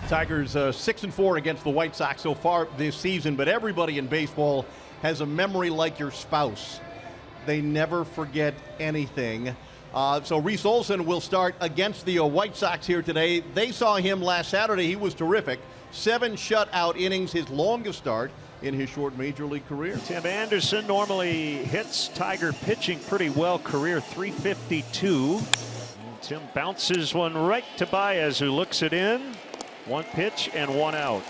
Tigers 6-4 against the White Sox so far this season, but everybody in baseball has a memory like your spouse. They never forget anything. So Reese Olson will start against the White Sox here today. They saw him last Saturday. He was terrific. 7 shutout innings, his longest start in his short major league career. Tim Anderson normally hits Tiger pitching pretty well, career .352. And Tim bounces one right to Baez, who looks it in. 1 pitch and 1 out.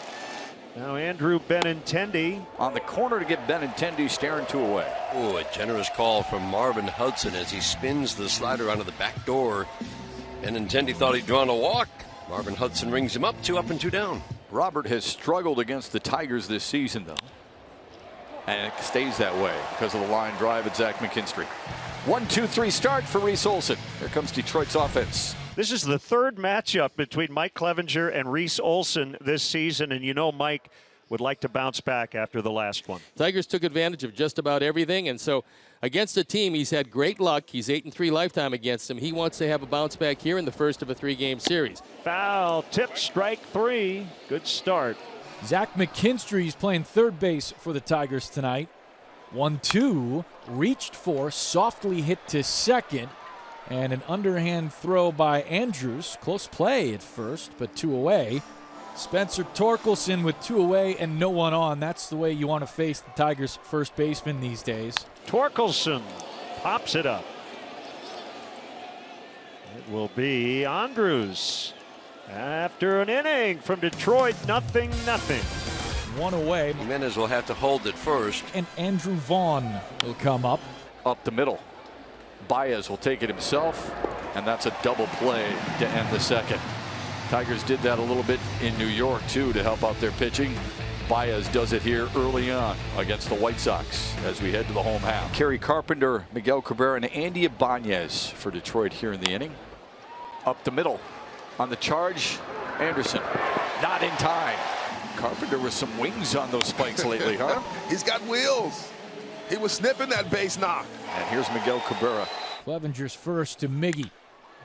Now Andrew Benintendi on the corner to get Benintendi staring 2 away. Oh, a generous call from Marvin Hudson as he spins the slider onto the back door. Benintendi thought he'd drawn a walk. Marvin Hudson rings him up, 2 up and 2 down. Robert has struggled against the Tigers this season, though. And it stays that way because of the line drive at Zach McKinstry. 1-2-3 start for Reese Olson. Here comes Detroit's offense. This is the 3rd matchup between Mike Clevenger and Reese Olson this season, and you know Mike would like to bounce back after the last one. Tigers took advantage of just about everything, and so against a team he's had great luck. He's 8-3 lifetime against them. He wants to have a bounce back here in the first of a 3-game series. Foul tip, strike 3. Good start. Zach McKinstry's playing third base for the Tigers tonight. 1-2, reached for, softly hit to second. And an underhand throw by Andrews. Close play at first, but 2 away. Spencer Torkelson with 2 away and no one on. That's the way you want to face the Tigers' first baseman these days. Torkelson pops it up. It will be Andrews. After an inning from Detroit, 0-0. 1 away. Jimenez will have to hold it first. And Andrew Vaughn will come up. Up the middle. Baez will take it himself, and that's a double play to end the second. Tigers did that a little bit in New York, too, to help out their pitching. Baez does it here early on against the White Sox as we head to the home half. Kerry Carpenter, Miguel Cabrera, and Andy Ibanez for Detroit here in the inning. Up the middle. On the charge, Anderson. Not in time. Carpenter with some wings on those spikes lately, huh? He's got wheels. He was sniffing that base knock. And here's Miguel Cabrera. Clevenger's first to Miggy.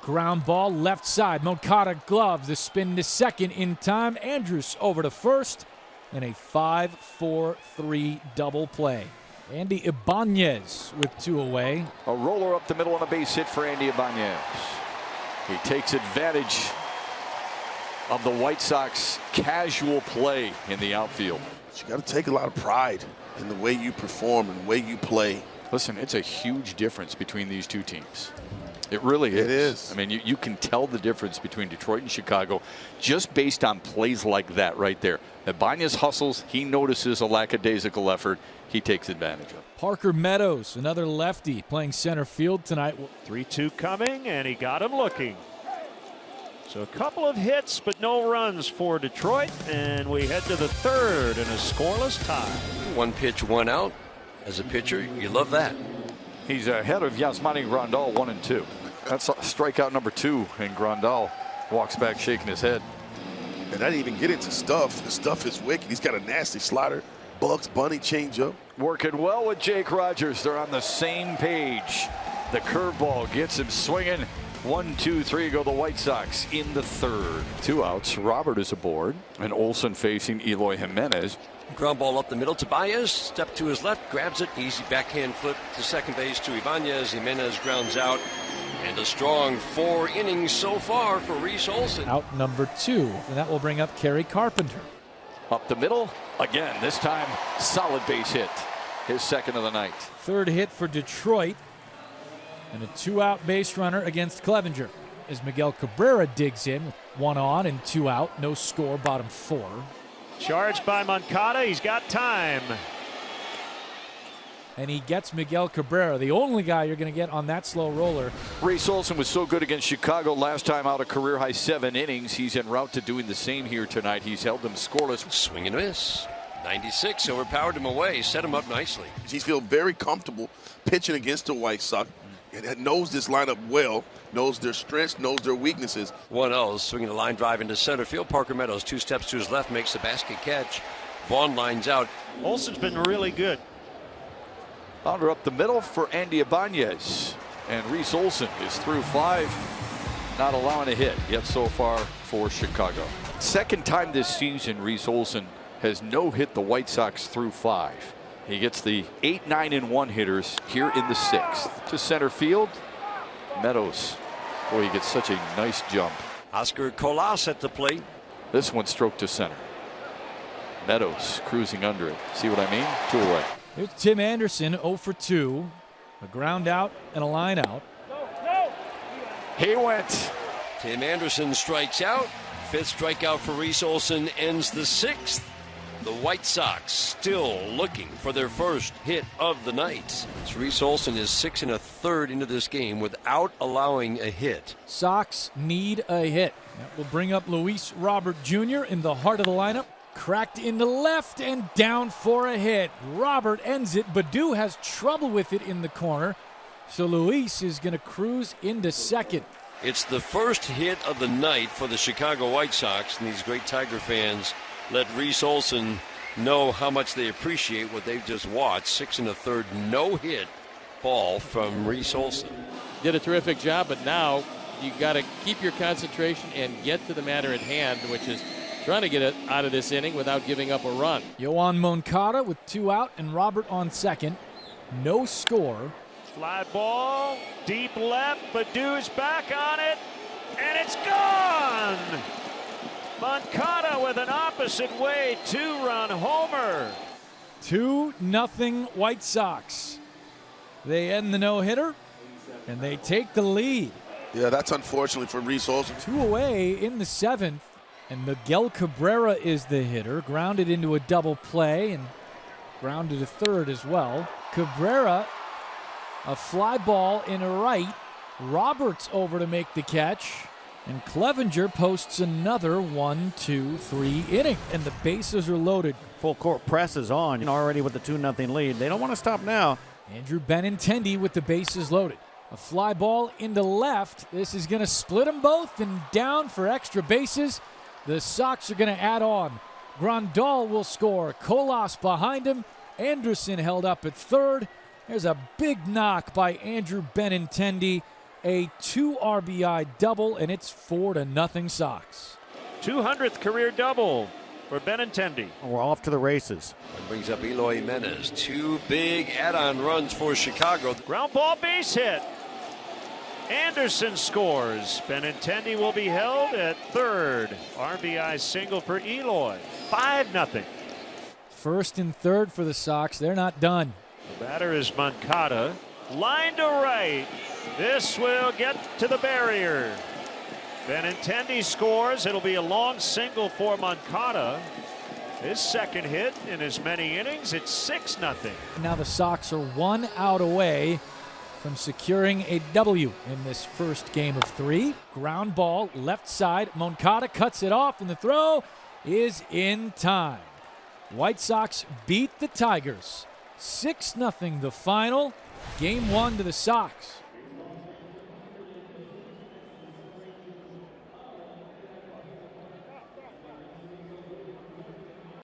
Ground ball left side. Moncada gloves the spin to second in time. Andrews over to first. And a 5-4-3 double play. Andy Ibanez with 2 away. A roller up the middle and a base hit for Andy Ibanez. He takes advantage of the White Sox casual play in the outfield. But you got to take a lot of pride in the way you perform and the way you play. Listen, it's a huge difference between these 2 teams. It really is. It is. I mean, you can tell the difference between Detroit and Chicago just based on plays like that right there. Ibanez hustles. He notices a lackadaisical effort. He takes advantage of it. Parker Meadows, another lefty, playing center field tonight. 3-2 coming, and he got him looking. So a couple of hits, but no runs for Detroit, and we head to the 3rd in a scoreless tie. 1 pitch, 1 out. As a pitcher, you love that. He's ahead of Yasmani Grandal, 1-2. That's strikeout number 2, and Grandal walks back shaking his head. And I didn't even get into stuff. The stuff is wicked. He's got a nasty slider. Bugs Bunny changeup. Working well with Jake Rogers. They're on the same page. The curveball gets him swinging. 1-2-3 go the White Sox in the 3rd. 2 outs. Robert is aboard. And Olson facing Eloy Jimenez. Ground ball up the middle to Baez. Step to his left, grabs it. Easy backhand flip to second base to Ibanez. Jimenez grounds out. And a strong 4 innings so far for Reese Olson. Out number 2, and that will bring up Kerry Carpenter. Up the middle. Again, this time solid base hit. His 2nd of the night. 3rd hit for Detroit. And a 2-out base runner against Clevenger. As Miguel Cabrera digs in with 1 on and 2 out. No score, bottom 4. Charged by Moncada. He's got time. And he gets Miguel Cabrera, the only guy you're going to get on that slow roller. Reese Olson was so good against Chicago last time out, a career-high 7 innings. He's en route to doing the same here tonight. He's held them scoreless. Swing and miss. 96, overpowered him away, set him up nicely. He feels very comfortable pitching against the White Sox. And knows this lineup well, knows their strengths, knows their weaknesses. 1-0, swinging a line drive into center field. Parker Meadows, 2 steps to his left, makes the basket catch. Vaughn lines out. Olson's been really good. Founder up the middle for Andy Ibanez. And Reese Olson is through 5, not allowing a hit yet so far for Chicago. Second time this season, Reese Olson has no-hit the White Sox through 5. He gets the 8, 9, and 1 hitters here in the 6th. To center field, Meadows. Boy, he gets such a nice jump. Oscar Colas at the plate. This one stroked to center. Meadows cruising under it. See what I mean? 2 away. Here's Tim Anderson, 0 for 2. A ground out and a line out. He went. Tim Anderson strikes out. 5th strikeout for Reese Olson ends the 6th. The White Sox still looking for their first hit of the night. Reese Olson is 6 1/3 into this game without allowing a hit. Sox need a hit. That will bring up Luis Robert Jr. in the heart of the lineup. Cracked into left and down for a hit. Robert ends it. Baddoo has trouble with it in the corner. So Luis is going to cruise into second. It's the first hit of the night for the Chicago White Sox, and these great Tiger fans let Reese Olson know how much they appreciate what they've just watched. 6 1/3 no-hit ball from Reese Olson. Did a terrific job, but now you got to keep your concentration and get to the matter at hand, which is trying to get it out of this inning without giving up a run. Yoan Moncada with 2 out and Robert on second. No score. Fly ball, deep left, Baddoo's back on it, and it's gone! Moncada with an opposite way 2-run homer. 2-0 White Sox. They end the no-hitter, and they take the lead. Yeah, that's unfortunately for Reese Olson. 2 away in the 7th, and Miguel Cabrera is the hitter. Grounded into a double play and grounded to third as well. Cabrera, a fly ball in right. Roberts over to make the catch. And Clevenger posts another 1, 2, 3 inning. And the bases are loaded. Full court press is on already with the 2-0 lead. They don't want to stop now. Andrew Benintendi with the bases loaded. A fly ball into left. This is going to split them both and down for extra bases. The Sox are going to add on. Grandal will score. Colas behind him. Anderson held up at third. There's a big knock by Andrew Benintendi. A 2 RBI double, and it's 4-0 Sox. 200th career double for Benintendi. We're off to the races. That brings up Eloy Jimenez. 2 big add-on runs for Chicago. Ground ball base hit. Anderson scores. Benintendi will be held at third. RBI single for Eloy. 5-0. First and third for the Sox. They're not done. The batter is Moncada. Line to right. This will get to the barrier. Benintendi scores. It'll be a long single for Moncada. His second hit in as many innings. It's 6-0. Now the Sox are 1 out away from securing a W in this first game of 3. Ground ball left side. Moncada cuts it off, and the throw is in time. White Sox beat the Tigers. 6-0 the final. Game 1 to the Sox.